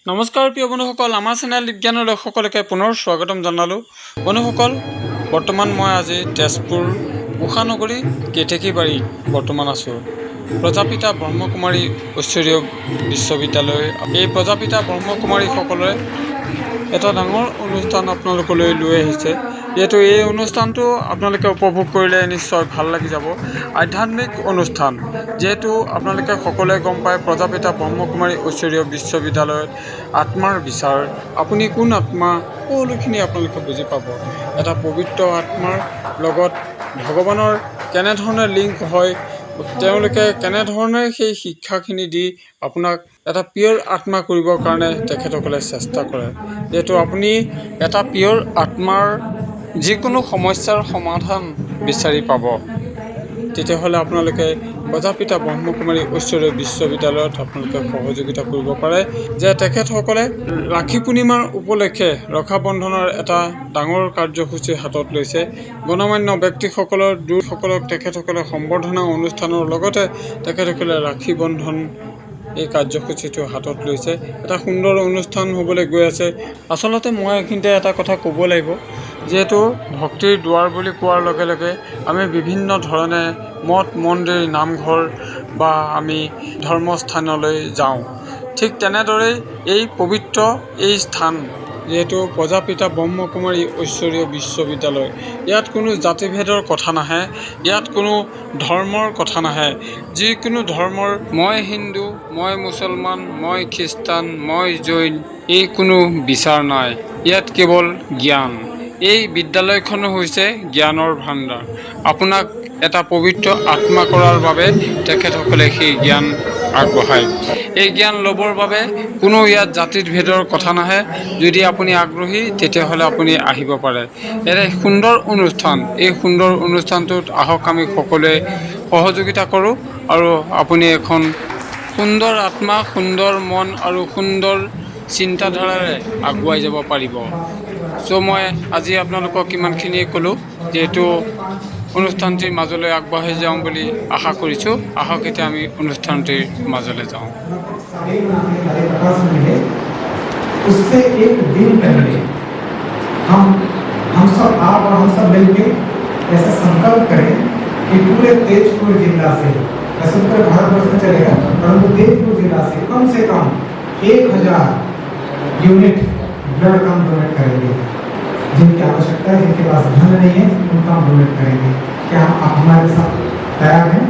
নমস্কাৰ প্ৰিয় বন্ধুসকল, আমাৰ চেনেল বিজ্ঞানৰ দৰ্শকসকলকে পুনৰ স্বাগতম জনালোঁ। বন্ধুসকল, বৰ্তমান মই আজি তেজপুৰ উষানগৰী কেতেকীবাৰী বৰ্তমান আছোঁ। প্ৰজাপিতা ব্ৰহ্মকুমাৰী ঐশ্বৰীয় বিশ্ববিদ্যালয়। এই প্ৰজাপিতা ব্ৰহ্মকুমাৰীসকলে এটা ডাঙৰ অনুষ্ঠান আপোনালোকলৈ লৈ আহিছে। যিহেতু এই অনুষ্ঠানটো আপোনালোকে উপভোগ কৰিলে নিশ্চয় ভাল লাগি যাব। আধ্যাত্মিক অনুষ্ঠান, যিহেতু আপোনালোকে সকলোৱে গম পায় প্ৰজাপিতা ব্ৰহ্মকুমাৰী ঐশ্বৰীয় বিশ্ববিদ্যালয়ত আত্মাৰ বিচাৰ। আপুনি কোন আত্মা, সকলোখিনি আপোনালোকে বুজি পাব। এটা পবিত্ৰ আত্মাৰ লগত ভগৱানৰ কেনেধৰণে লিংক হয়, তেওঁলোকে কেনেধৰণে সেই শিক্ষাখিনি দি আপোনাক এটা পিয়ৰ আত্মা কৰিবৰ কাৰণে তেখেতসকলে চেষ্টা কৰে। যিহেতু আপুনি এটা পিয়ৰ আত্মাৰ যিকোনো সমস্যাৰ সমাধান বিচাৰি পাব, তেতিয়াহ'লে আপোনালোকে প্ৰজাপিতা ব্ৰহ্মকুমাৰী ঐশ্বৰীয় বিশ্ববিদ্যালয়ত আপোনালোকে সহযোগিতা কৰিব পাৰে। যে তেখেতসকলে ৰাখী পূৰ্ণিমাৰ উপলক্ষে ৰক্ষা বন্ধনৰ এটা ডাঙৰ কাৰ্যসূচী হাতত লৈছে। গণমান্য ব্যক্তিসকলৰ দূৰসকলক তেখেতসকলে সম্বৰ্ধনা অনুষ্ঠানৰ লগতে তেখেতসকলে ৰাখী বন্ধন এই কাৰ্যসূচীটো হাতত লৈছে। এটা সুন্দৰ অনুষ্ঠান হ'বলৈ গৈ আছে। আচলতে মই এইখিনিতে এটা কথা ক'ব লাগিব, যিহেতু ভক্তিৰ দুৱাৰ বুলি কোৱাৰ লগে লগে আমি বিভিন্ন ধৰণে মঠ মন্দিৰ নামঘৰ বা আমি ধৰ্মস্থানলৈ যাওঁ। ঠিক তেনেদৰেই এই পবিত্ৰ এই স্থান, যিহেতু প্ৰজাপিতা ব্ৰহ্মকুমাৰী ঐশ্বৰীয় বিশ্ববিদ্যালয়, ইয়াত কোনো জাতিভেদৰ কথা নাহে, ইয়াত কোনো ধৰ্মৰ কথা নাহে। যিকোনো ধৰ্মৰ মই হিন্দু, মই মুছলমান, মই খ্ৰীষ্টান, মই জৈন, এই কোনো বিচাৰ নাই। ইয়াত কেৱল জ্ঞান। এই বিদ্যালয়খনো হৈছে জ্ঞানৰ ভাণ্ডাৰ। আপোনাক এটা পবিত্ৰ আত্মা কৰাৰ বাবে তেখেতসকলে সেই জ্ঞান আগবঢ়ায়। এই জ্ঞান ল'বৰ বাবে কোনো ইয়াত জাতিৰ ভেদৰ কথা নাহে। যদি আপুনি আগ্ৰহী তেতিয়াহ'লে আপুনি আহিব পাৰে। এটা সুন্দৰ অনুষ্ঠান, এই সুন্দৰ অনুষ্ঠানটোত আহক আমি সকলোৱে সহযোগিতা কৰোঁ আৰু আপুনি এখন সুন্দৰ আত্মা, সুন্দৰ মন আৰু সুন্দৰ চিন্তাধাৰাৰে আগুৱাই যাব পাৰিব। চ' মই আজি আপোনালোকক ইমানখিনিয়ে ক'লোঁ। যিহেতু অনুষ্ঠানটিৰ মাজলৈ আগবাঢ়ি যাওঁ বুলি আশা কৰিছোঁ। আহক এতিয়া আমি অনুষ্ঠানটিৰ মাজলৈ যাওঁ। उससे एक दिन पहले हम सब आप और हम सब मिलकर ऐसा संकल्प करें कि पूरे तेजपुर जिला से, ऐसे पूरे भारतवर्ष में चलेगा, परंतु तेजपुर जिला से कम 1000 यूनिट ब्लड का हम डोनेट करेंगे। जिनकी आवश्यकता है, जिनके पास धन नहीं है, उनका हम डोनेट करेंगे। क्या आप हमारे साथ तैयार हैं?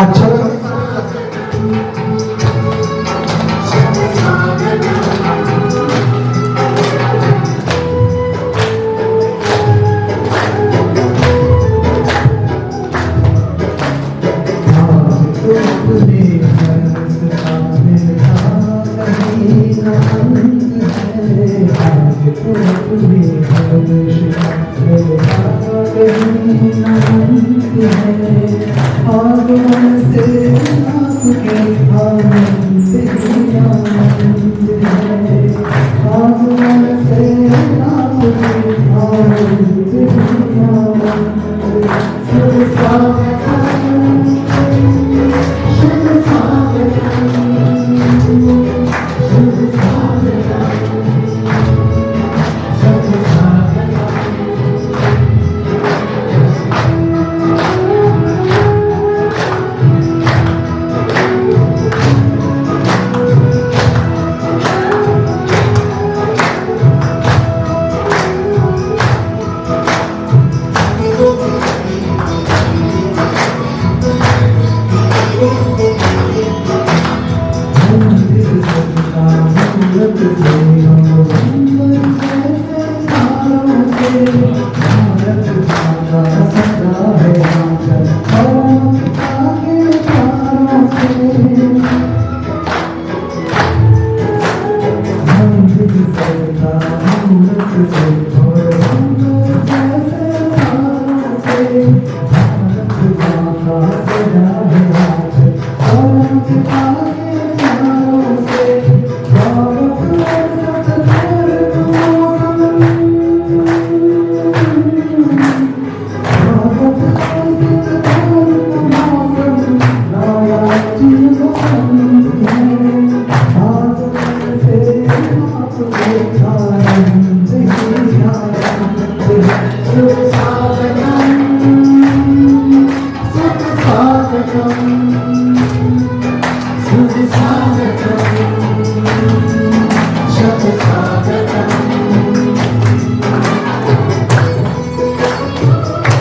अच्छा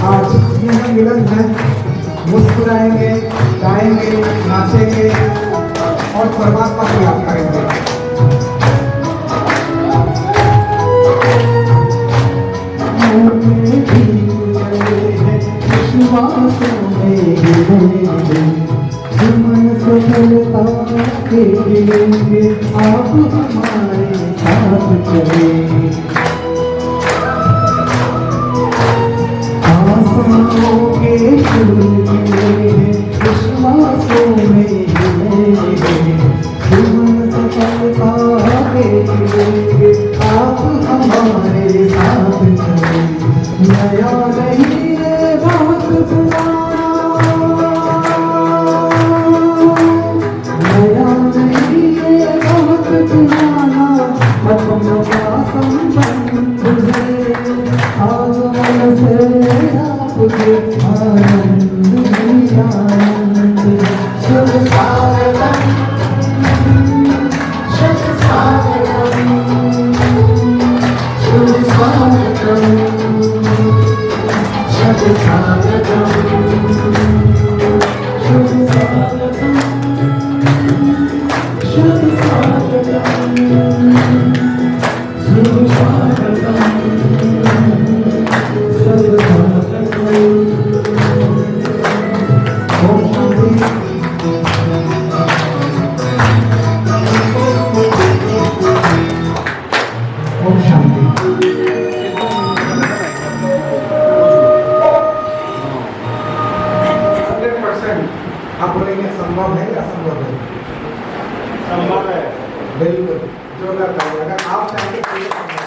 आज यहाँ मिलन है, मुस्कुराएंगे, गाएंगे, नाचेंगे और परमात्मा को याद करेंगे। आप हमारे साथ चले, आसमानों के फूल खिले, विश्वासों में हिले, जीवन सफलता के खिलेंगे, आप हमारे साथ चले। नया नहीं ये बात पुराना, नया नहीं ये बात पुराना, अपनों का संबंध है, आगमन से आपके आनंद ही आनंद। शुभ स्वागतम, शुभ स्वागतम, शुभ स्वागतम, शुभ स्वागतम, शुभ स्वागतम, शुभ स्वागतम, शुभ स्वागतम, शुभ स्वागतम। ओम शांति। ओम शांति। 100% आप बोलेंगे संभव है या असंभव है? संभव है, बिल्कुल जोरदार ताली। अगर आप चाहेंगे तो ये संभव है।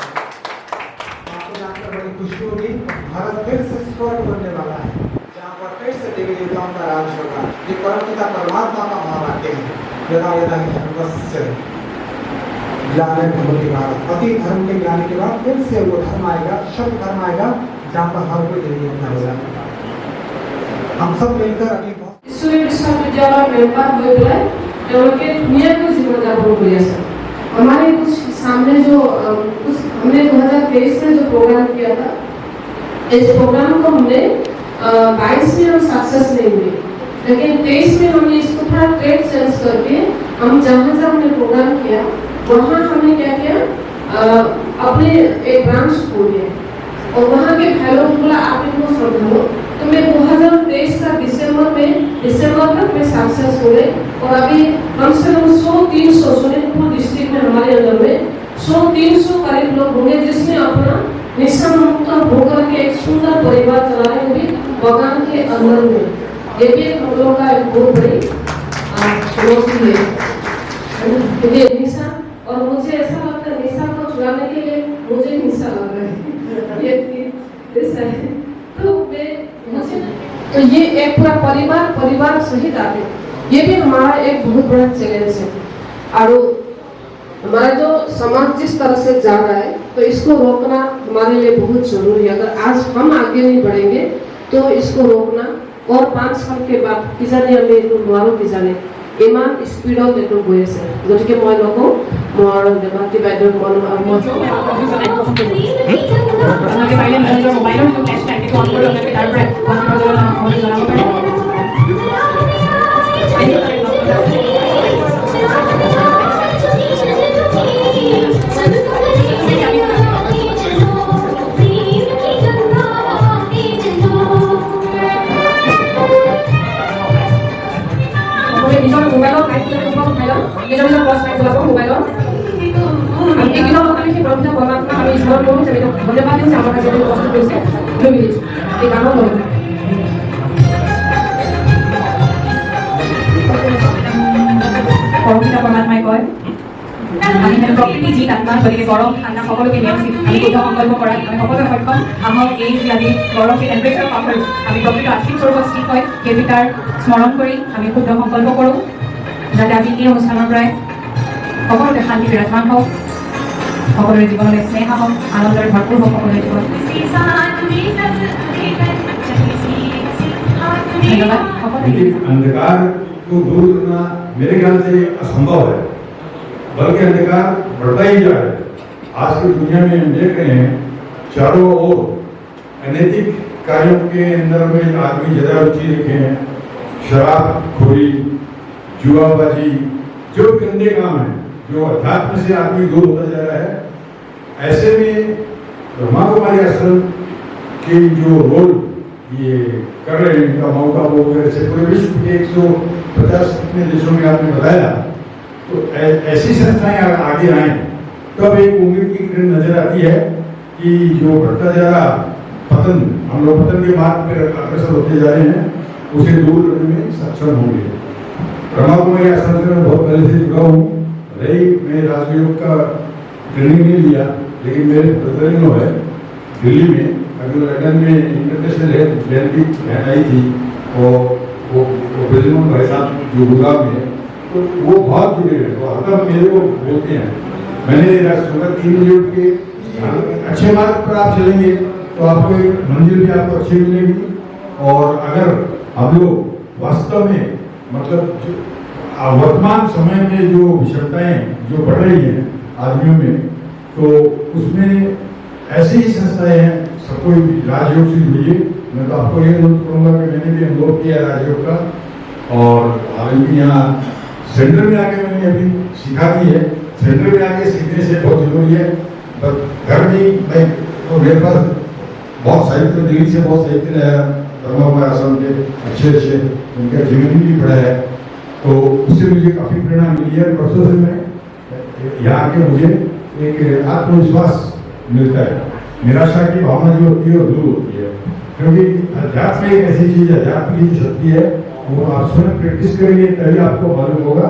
आपको जानकर बड़ी खुशी होगी, भारत फिर से स्वर्ग बनने वाला है, जहाँ पर फिर से देवी देवताओं का राज होगा। ये परमपिता परमात्मा का महावाक्य है, यदा यदा हि धर्मस्य ग्लानिर् भवति भारत। अति धर्म के गिराने के बाद फिर से वो धर्म आएगा, शब्द धर्म आएगा, जहाँ पर हर कोई देवी देवता होगा। हम सब मिलकर अभी ঈশ্বরী বিশ্ববিদ্যালয়ৰ মেম্বাৰ হৈ পেলাই তেওঁলোকে ধুনীয়াকৈ জীৱন যাপন কৰি আছে। हमारे कुछ सामने जो कुछ हमने 2023 में जो प्रोग्राम किया था, इस प्रोग्राम को हमने 22 में हम सक्सेस नहीं हुए, लेकिन 23 में हमने इसको थोड़ा ट्रेड सेंस करके हम जहाँ हमने प्रोग्राम किया वहाँ हमने क्या किया, अपने एक ब्रांच खोल दिया और वहाँ के भाइयों को बोला आप इनको समझो। तो मैं 2023 का दिसंबर तक मैं सक्सेस हो गए और अभी कम से कम 100-300 सोनीतपुर डिस्ट्रिक्ट में हमारे अंदर में 100-300 करीब लोग होंगे जिसने अपना निशा मुक्त होकर के एक सुंदर परिवार चला रहे हैं बगान के अंदर में। ये भी हम लोगों का एक बहुत बड़ी चुनौती है निशा। और मुझे ऐसा लगता है निशा को छुड़ाने के लिए मुझे निशा लग रहा है ये ऐसा है। तो ये एक पूरा परिवार सहित आते, ये भी हमारा एक बहुत बड़ा चैलेंज है। और हमारा जो समाज जिस तरह से जा रहा है तो इसको रोकना हमारे लिए बहुत जरूरी है। अगर आज हम आगे नहीं बढ़ेंगे तो इसको रोकना और 5 साल के बाद किजाने আমি এইটো নোৱাৰো কিজানে ইমান স্পীডত এইটো গৈ আছে। গতিকে মই নকওঁ মোৰ দেৱান্তী বাইদেউৰ আপনাকে বাইরে নিজৰ মোবাইলৰ তো ফ্ল্যাশ লাইট অন কৰি আপোনালোকে তাৰ পৰা জনাব পাৰে। নিজৰ মোবাইলৰ লাইটটো নিজৰ প্লাছ লাইট জ্বলাব মোবাইলৰ। এইকেইটা আমি সেই প্ৰথমে পৰমাত্মা আমি স্মৰণ কৰোঁ যে ধন্যবাদ দিছোঁ আমাৰ কাছে কষ্ট কৰিছে 2 মিনিট এই গানৰ লগত। পৰমপিতা পৰমাত্মাই কয় আমি প্ৰকৃতি যি আত্মা, গতিকে গৰম ঠাণ্ডা সকলোকে নিয়ন্ত্ৰিত আমি শুদ্ধ সংকল্প কৰাত আমি সকলোৱে সক্ষম। আহক এই যি আমি গৰমকে টেম্পাৰেচাৰ পাহৰোঁ, আমি প্ৰকৃত আৰ্থিক স্বৰূপত স্থিত হয় সেইকেইটাৰ স্মৰণ কৰি আমি শুদ্ধ সংকল্প কৰোঁ যাতে আজি এই অনুষ্ঠানৰ পৰাই সকলোতে শান্তি বিৰাজমান হওক। সকলের জীবনে স্নেহ হওক, আনন্দৰে ভৰপূৰ হওক সকলোৰে জীৱন। ধন্যবাদ সকলোকে। लेकिन अंधकार को दूर करना मेरे ख्याल से असंभव है, बल्कि अंधकार बढ़ता ही जा रहा है। आज की दुनिया में हम देख रहे हैं चारों ओर अनैतिक कार्यों के अंदर में आदमी ज्यादा रुचि रखे हैं। शराबखोरी, जुआबाजी, जो गंदे काम है, जो अध्यात्म से आदमी दूर होता जा रहा है। ऐसे में ब्रह्मा कुमारी आश्रम के जो रोल ये कर रहे हैं, इनका मौका वो से पूरे विश्व के 150 कितने देशों में आपने बताया, तो ऐसी संस्थाएं आगे आए तब एक उम्मीद की किरण नजर आती है कि जो बढ़ता जा रहा पतन, हम लोग पतन के मार्ग पर अग्रसर होते जा रहे हैं, उसे दूर करने में सक्षम होंगे। ब्रह्मा कुमारी आश्रम से मैं बहुत पहले से जुड़ा हूँ। रही मैं राजयोग का ट्रेनिंग नहीं लिया, लेकिन मेरे ब्रदर इन लॉ है दिल्ली में, अभी लंदन में इंटरनेशनल हेल्थ की बहन आई थी, और वो ब्रजमोहन भाई साहब जो गुड़गांव में है, तो वो बहुत जुड़े हैं। तो हर मेरे को बोलते हैं, मैंने सुबह 3 बजे उठ के अच्छे मार्ग पर आप चलेंगे तो आपको एक मंजिल भी आपको अच्छी मिलेगी। और अगर हम लोग वास्तव में मतलब वर्तमान समय में जो विषमताएं जो बढ़ रही हैं आदमियों में, तो उसमें ऐसी ही संस्थाएं हैं। सब कोई राजयोग से जुड़िए। मैं तो आपको ये अनुरोध करूँगा कि मैंने भी अनुभव किया राजयोग का, और हालांकि यहाँ सेंटर में आके मैंने अभी सीखा भी है। सेंटर में आके सीखने से बहुत जरूरी है, पर घर में मैं तो मेरे पास बहुत साहित्य, दिल्ली से बहुत साहित्य है, ब्रह्मा कुमारी आश्रम के अच्छे उनका जीवन भी पढ़ा है, तो उससे मुझे काफ़ी प्रेरणा मिली है। परसों से मैं यहाँ आके मुझे एक आत्मविश्वास मिलता है। निराशा की भावना जो होती है वो दूर होती है, क्योंकि अध्यात्म एक ऐसी चीज़ है, अध्यात्म की शक्ति है, वो आप स्वयं प्रैक्टिस करेंगे तभी आपको मालूम होगा।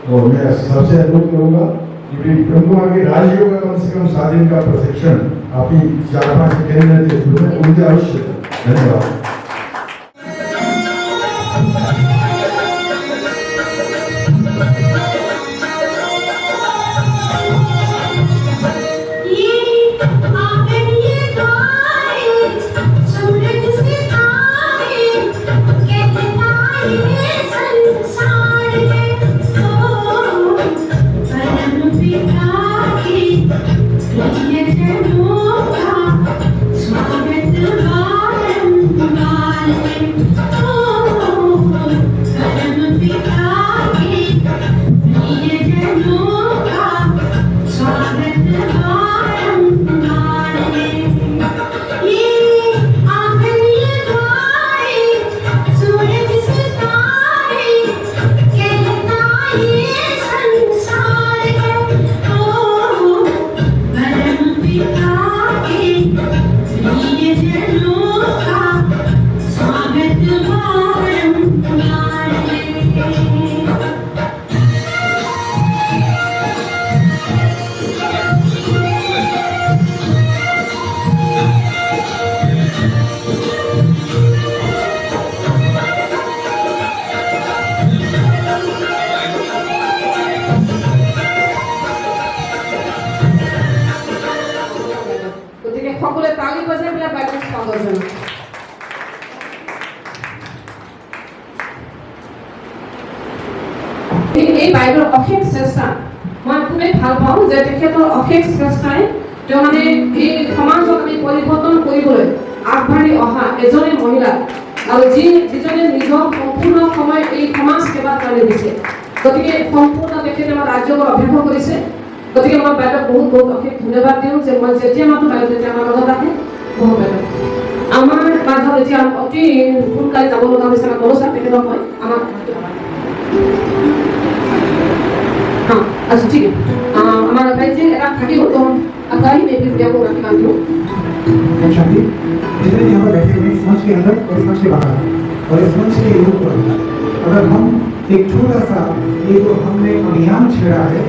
और मैं सबसे अनुरोध करूँगा कि ब्रह्मा के राजयोग का कम से कम 7 दिन का प्रशिक्षण आप ही 4-5 केंद्र उनके अवश्य। धन्यवाद। সকলে তালি বাজাই পেলাই বাইদেউক স্বাগত জনাওঁ। এই বাইদেউৰ অশেষ চেষ্টা মই খুবেই ভাল পাওঁ যে তেখেতৰ অশেষ চেষ্টাই তেওঁ মানে এই সমাজক আমি পৰিৱৰ্তন কৰিবলৈ আগবাঢ়ি অহা এজনী মহিলা, আৰু যিজনে নিজৰ সম্পূৰ্ণ সময় এই সমাজ সেৱাৰ কাৰণে দিছে। গতিকে সম্পূৰ্ণ তেখেতে আমাৰ ৰাজ্যক অভ্যাস কৰিছে। গতিকে মই বাইদেউক বহুত অশেষ ধন্যবাদ দিওঁ যে মই যেতিয়া মাতো বাইদেউ তেতিয়া আমাৰ লগত আহে। বহুত বাইদেউ আমাৰ মাজত এতিয়া অতি সোনকালে যাব লগা হৈছে। আমাৰ নমস্কাৰ তেখেতক মই আমাক अच्छा ठीक है। हमारा भाई जी अगर थकी हो तो हम अकाई में भी आपको रखी बात हूँ। अच्छा जी, जितने यहाँ पर बैठे हुए हैं समाज के अंदर और समाज के बाहर और इस मंच के लोग पर, अगर हम एक छोटा सा ये जो हमने अभियान छेड़ा है,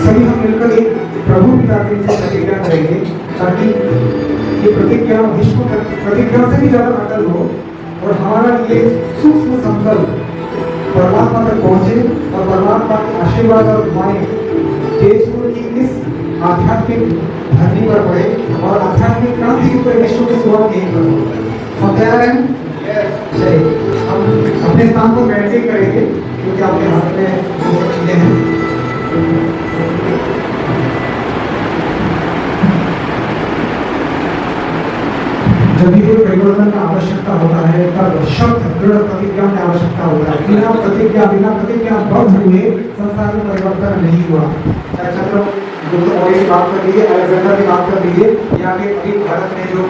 सभी हम मिलकर एक प्रभु पिता के से प्रतिज्ञा करेंगे ताकि ये प्रतिज्ञा विश्व प्रतिज्ञा से भी ज़्यादा अटल हो और हमारा ये सूक्ष्म संकल्प परमात्मा तक पहुँचे और परमात्मा के आशीर्वाद और दुआएं तेजपुर की इस आध्यात्मिक धरती पर पड़े और आध्यात्मिक क्रांति की परिवेशों की शुरुआत यहीं पर हो। हम तैयार हैं? चलिए हम अपने स्थान पर बैठ के करेंगे क्योंकि आपके हाथ में जो सब चीजें हैं। जब भी कोई परिवर्तन का आवश्यकता होता है तब शब्द दृढ़ प्रतिज्ञा की आवश्यकता होता है। बिना प्रतिज्ञा बद्ध हुए संसार में परिवर्तन नहीं हुआ। चाहे चंद्र गुप्त मौर्य की बात कर लीजिए, अलेक्जेंडर की बात कर लीजिए, या फिर अभी भारत में जो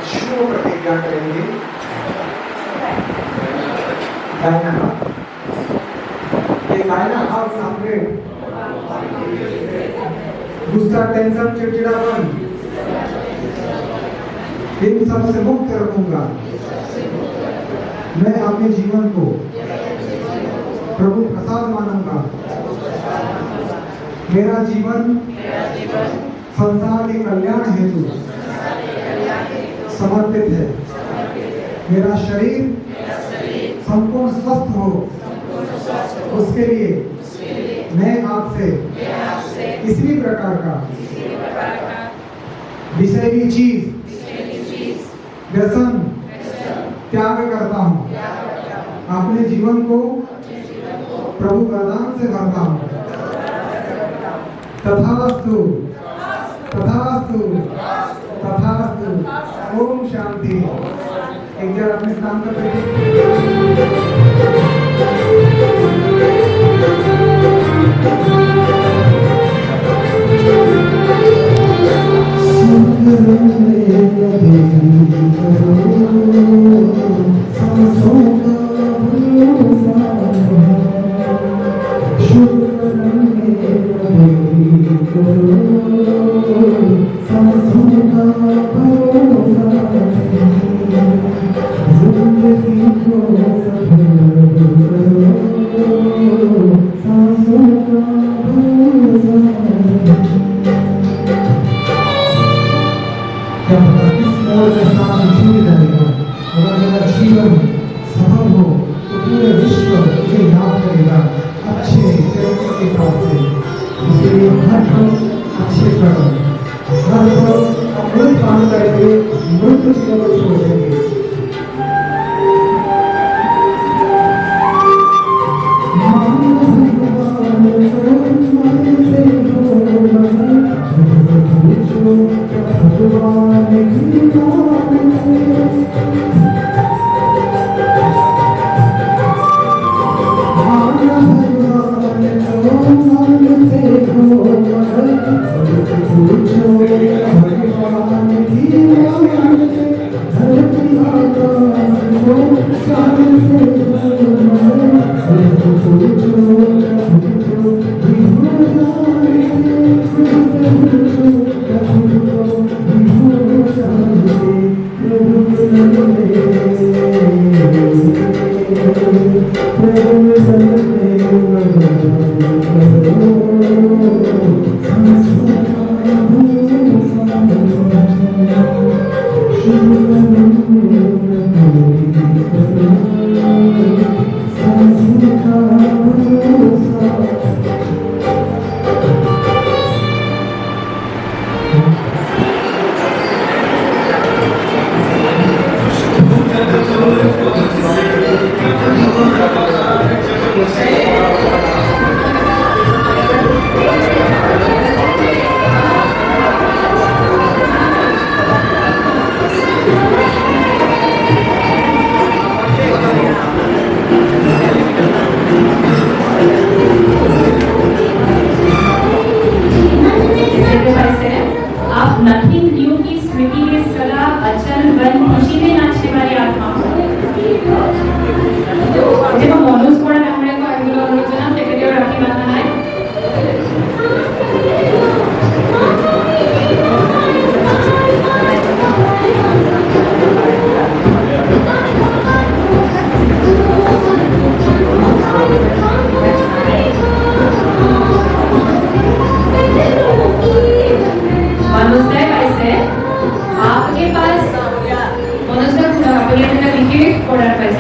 शुभ प्रतिज्ञा करेंगे गुस्सा, टेंशन, चिड़चिड़ापन इन सब से मुक्त रखूंगा। मैं अपने जीवन को प्रभु प्रसाद मानूंगा। मेरा जीवन संसार के कल्याण हेतु समर्पित है। मेरा शरीर संपूर्ण स्वस्थ हो, उसके लिए मैं आपसे किसी भी प्रकार का विषयी चीज व्यसन त्याग करता हूँ। अपने जीवन को प्रभु प्रदान से भरता हूँ। तथास्तु तथास्तु तथास्तु। ओम शांति। एक जगह अपने स्थान पर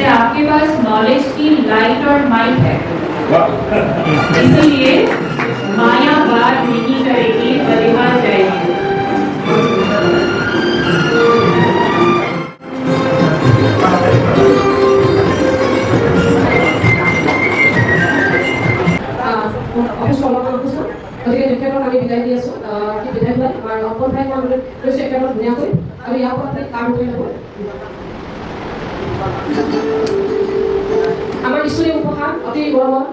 आपके पास नॉलेज की लाइट और माइट है, इसलिए माया बात नहीं करे। পেলাই আমাৰ অকল ঠাই মই লৈছোঁ একেবাৰে ধুনীয়াকৈ আৰু ইয়াৰ পৰা আপুনি কাম কৰি ল'ব আমাৰ ঈশ্বৰীয় উপহাৰ অতি গৌৰৱৰ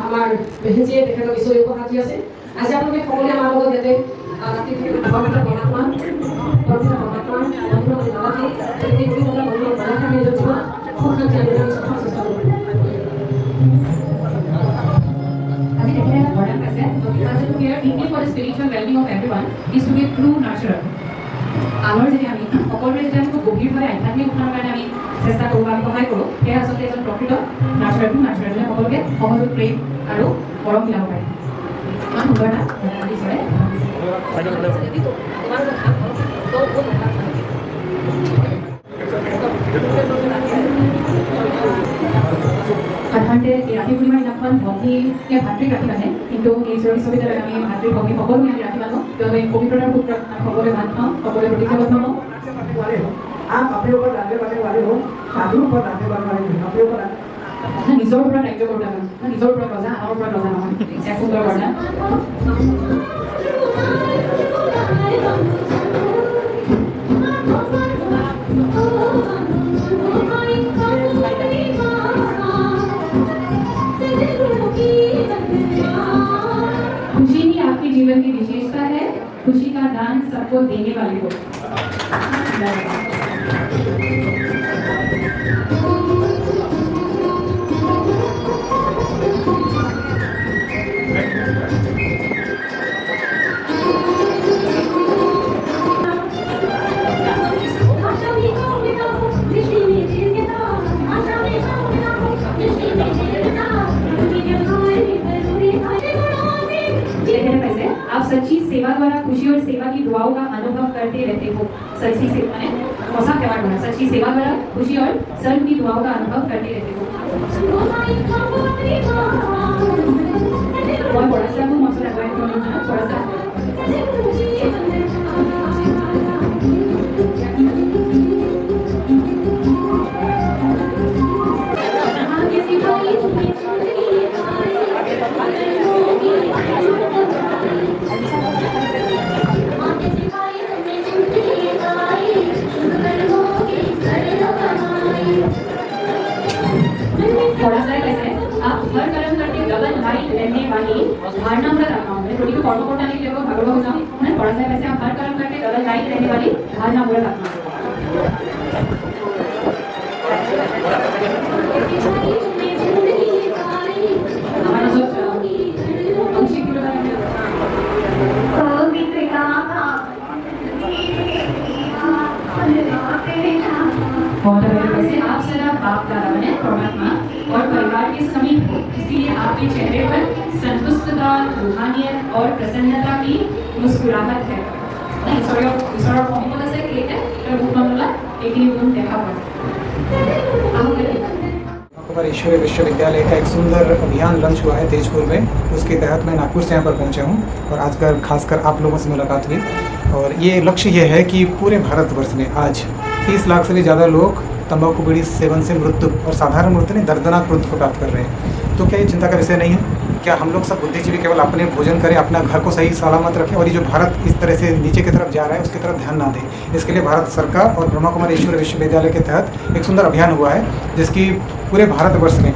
আমাৰ বেহেজীয়ে তেখেতৰ ঈশ্বৰীয় উপহাৰ দি আছে আজি আপোনালোকে সকলোৱে আমাৰ লগত ইয়াতে ৰাতি পৰৱৰ্তী পৰমাত্মা Thinking for the spiritual well-being of everyone is to be a true nurturer. আনৰ যদি আমি সকলোৰে যেতিয়া আমি গভীৰভাৱে আধ্যাত্মিক উন্নয়নৰ কাৰণে আমি চেষ্টা কৰোঁ বা আমি সহায় কৰোঁ সেয়া আচলতে এজন প্ৰকৃত নাৰ্চাৰ যোনে সকলোকে সহযোগ প্ৰেম আৰু মৰম মিলাব পাৰে ইমান সুন্দৰ না ঈশ্বৰে সাধাৰণতে এই ৰাতি পূৰ্ণিমাৰ দিনাখন ভগ্নীয়ে ভাতৃক ৰাখি বান্ধে কিন্তু এই ঈশ্বৰ বিশ্ববিদ্যালয়ত আমি ভাতৃ ভগ্নী সকলোৱে আমি ৰাখি বান্ধো কিয়নো এই পবিত্ৰতাৰ সূত্ৰত আমি সকলোৱে বান্ধ খাওঁ সকলোৱে প্ৰতিজ্ঞাবদ্ধ হওঁ आप अपने ऊपर डालने वाले हो साधु ऊपर डालने वाले अपने ऊपर নিজৰ ওপৰত ৰাজ্য কৰোঁতা নিজৰ ওপৰত ৰজা আনৰ ওপৰত ৰজা নহয় এক সুন্দৰ বৰ্ণনা खुशी ही आपके जीवन की विशेषता है खुशी का दान सबको देने वाले को आप सच्ची सेवा द्वारा खुशी और सेवा की दुआओं का अनुभव करते रहते हो सच्ची सेवा ने कौन सा त्यौहार बना सच्ची सेवा द्वारा खुशी और सर्व की दुआओं का अनुभव करते रहते हो और थोड़ा सा वो मौसम लगवाए थोड़ा सा थोड़ा सा कैसे आप हर कर्म करके डबल लाइट रहने वाली धारणा पर रखना है थोड़ी को कॉर्ड कोटा नहीं देखो भागो हो जाओ मैं थोड़ा सा कैसे आप हर कर्म करके डबल लाइट रहने वाली धारणा पर रखना हमारा जो अंशी की वैसे आप सदा बाप दादा बने परमात्मा और परिवार के समीप हो इसीलिए आपके चेहरे पर संतुष्टता रूहानियत और प्रसन्नता की मुस्कुराहट है ईश्वर कमिबल আছে এইটা এটা গুণমূলক এইখিনি গুণ দেখা পায় हमारे ईश्वरीय विश्वविद्यालय का एक सुंदर अभियान लॉन्च हुआ है तेजपुर में उसके तहत मैं नागपुर से यहाँ पर पहुँचा हूँ और आज खासकर आप लोगों से मुलाकात हुई और ये लक्ष्य ये है कि पूरे भारतवर्ष में आज 30 लाख से भी ज़्यादा लोग तंबाकू बीड़ी सेवन से मृत्यु और साधारण मृत्यु नहीं दर्दनाक मृत्यु को प्राप्त कर रहे हैं तो क्या ये चिंता का विषय नहीं है क्या हम लोग सब बुद्धिजीवी केवल अपने भोजन करें अपना घर को सही सलामत रखें और ये जो भारत इस तरह से नीचे की तरफ जा रहा है उसकी तरफ ध्यान ना दें इसके लिए भारत सरकार और ब्रह्मा कुमारी ईश्वर विश्वविद्यालय के तहत एक सुंदर अभियान हुआ है जिसकी पूरे भारतवर्ष में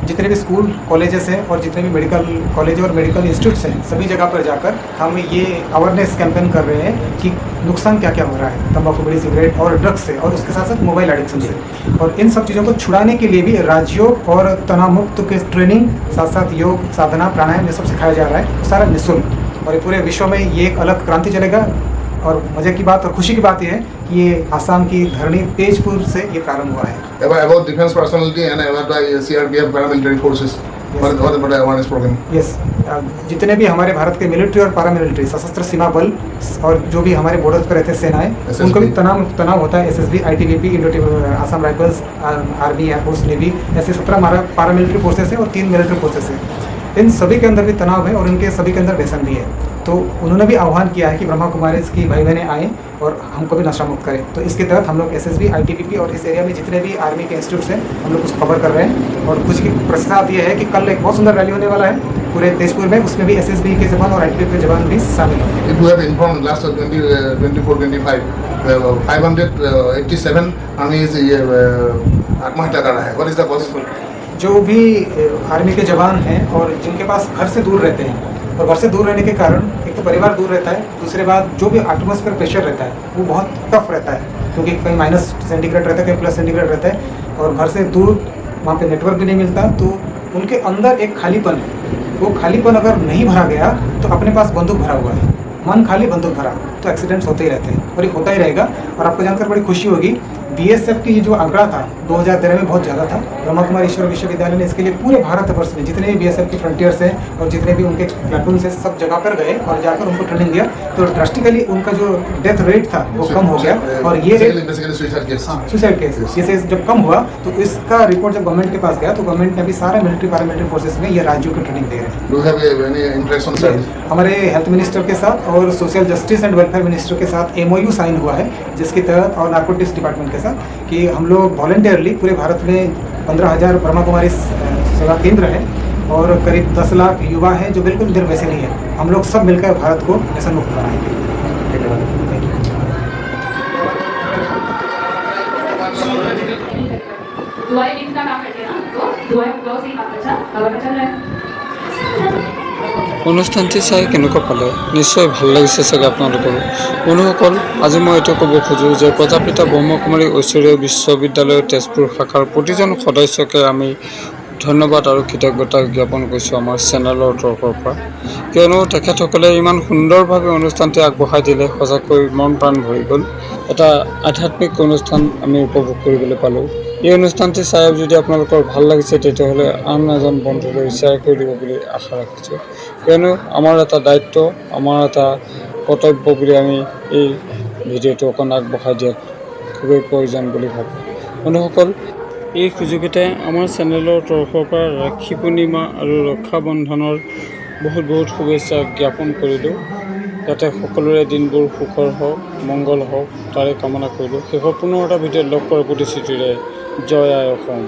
जितने भी स्कूल कॉलेजेस हैं और जितने भी मेडिकल कॉलेज और मेडिकल इंस्टीट्यूट्स हैं सभी जगह पर जाकर हम ये अवेयरनेस कैंपेन कर रहे हैं कि नुकसान क्या क्या हो रहा है तंबाकू बीड़ी सिगरेट और ड्रग्स से और उसके साथ साथ मोबाइल एडिक्शन से और इन सब चीज़ों को छुड़ाने के लिए भी राजयोग और तनाव मुक्त के ट्रेनिंग साथ साथ योग साधना प्राणायाम ये सब सिखाया जा रहा है सारा निःशुल्क और ये पूरे विश्व में ये एक अलग क्रांति चलेगा और मज़े की बात और खुशी की बात ये है कि ये आसाम की धरणी तेजपुर से ये प्रारंभ हुआ है about defense personality and about the CRPF paramilitary forces. What about the awareness program? Yes जितने भी हमारे भारत के मिलिट्री और पारामिलिट्री सशस्त्र सीमा बल और जो भी हमारे बॉर्डर्स पर रहते हैं सेनाएं उनको भी तनाव होता है SSB ITBP Indo Assam rifles army air force navy ऐसे 17 हमारा पारामिलिट्री फोर्सेस है और 3 मिलिट्री फोर्सेस है इन सभी के अंदर भी तनाव है और इनके सभी के अंदर व्यसन भी है। तो उन्होंने भी आह्वान किया है कि ब्रह्मा कुमारी की भाई बहनें आएँ और हमको भी नशा मुक्त करें। तो इसके तहत हम लोग SSB, ITBP और इस एरिया में जितने भी आर्मी के इंस्टीट्यूट्स हैं हम लोग उसको कवर कर रहे हैं। और कुछ की प्रसाद ये है कि कल एक बहुत सुंदर रैली होने वाला है पूरे तेजपुर में, उसमें भी SSB के जवान और ITBP के जवान भी शामिल होंगे। If you have informed last 24-25, 587 armies आत्महत्या कर रहा है। What is the cause? जो भी आर्मी के जवान हैं और जिनके पास घर से दूर रहते हैं और घर से दूर रहने के कारण एक तो परिवार दूर रहता है, दूसरे बात जो भी एटमॉस्फेयर प्रेशर रहता है वो बहुत टफ रहता है, क्योंकि कहीं माइनस सेंटीग्रेड रहता है, कहीं प्लस सेंटीग्रेड रहता है और घर से दूर वहाँ पे नेटवर्क भी नहीं मिलता। तो उनके अंदर एक खालीपन है, वो खालीपन अगर नहीं भरा गया तो अपने पास बंदूक भरा हुआ है, मन खाली बंदूक भरा, तो एक्सीडेंट्स होते ही रहते हैं और ये होता ही रहेगा। और आपको जानकर बड़ी खुशी होगी BSF की जो आंकड़ा था 2013 में बहुत ज़्यादा था। ब्रह्मा कुमारी ईश्वर विश्वविद्यालय ने इसके लिए पूरे भारतवर्ष में जितने भी BSF के फ्रंटियर्स हैं और जितने भी उनके प्लाटून से सब जगह पर गए और जाकर उनको ट्रेनिंग दिया, तो ड्रास्टिकली उनका जो डेथ रेट था वो कम हो गया। और ये सुसाइड केस ये जब कम हुआ तो इसका रिपोर्ट जब गवर्नमेंट के पास गया तो गवर्नमेंट ने अभी सारे मिलिट्री पैरामिलिट्री फोर्सेस में ये राज्यों को ट्रेनिंग दे रहे हैं। हमारे हेल्थ मिनिस्टर के साथ और social justice and welfare minister के साथ MOU साइन हुआ है, जिसके तहत और नारकोटिक्स डिपार्टमेंट के साथ कि हम लोग वॉलंटियरली पूरे भारत में 15,000 ब्रह्मा कुमारी सेवा केंद्र हैं और करीब 10 लाख युवा हैं जो बिल्कुल निर्व्यसनी है। हम लोग सब मिलकर भारत को व्यसन मुक्त बनाएंगे। दुआएं दिन का काम करते हैं ना, तो दुआएं ब्लाउज ही काम चल रहा है। অনুষ্ঠানটি চাই কেনেকুৱা পালে? নিশ্চয় ভাল লাগিছে চাগে আপোনালোকৰো। বন্ধুসকল, আজি মই এইটো ক'ব খোজোঁ যে প্ৰজাপিতা ব্ৰহ্মকুমাৰী ঐশ্বৰীয় বিশ্ববিদ্যালয়ৰ তেজপুৰ শাখাৰ প্ৰতিজন সদস্যকে আমি ধন্যবাদ আৰু কৃতজ্ঞতা জ্ঞাপন কৰিছোঁ আমাৰ চেনেলৰ তৰফৰ পৰা, কিয়নো তেখেতসকলে ইমান সুন্দৰভাৱে অনুষ্ঠানটি আগবঢ়াই দিলে। সঁচাকৈ মন প্ৰাণ ভৰি গ'ল। এটা আধ্যাত্মিক অনুষ্ঠান আমি উপভোগ কৰিবলৈ পালোঁ। এই অনুষ্ঠানটি চাই যদি আপোনালোকৰ ভাল লাগিছে তেতিয়াহ'লে আন এজন বন্ধুলৈ শ্বেয়াৰ কৰি দিব বুলি আশা ৰাখিছোঁ, কিয়নো আমাৰ এটা দায়িত্ব, আমাৰ এটা কৰ্তব্য বুলি আমি এই ভিডিঅ'টো অকণ আগবঢ়াই দিয়াত খুবেই প্ৰয়োজন বুলি ভাবোঁ। বন্ধুসকল, এই সুযোগতে আমাৰ চেনেলৰ তৰফৰ পৰা ৰাখী পূৰ্ণিমা আৰু ৰক্ষা বন্ধনৰ বহুত শুভেচ্ছা জ্ঞাপন কৰিলোঁ। যাতে সকলোৰে দিনবোৰ সুখৰ হওক, মংগল হওক তাৰে কামনা কৰিলোঁ। শেষৰ পুনৰ এটা ভিডিঅ'ত লগ কৰাৰ প্ৰতিশ্ৰুতিৰে জয় আই অসম।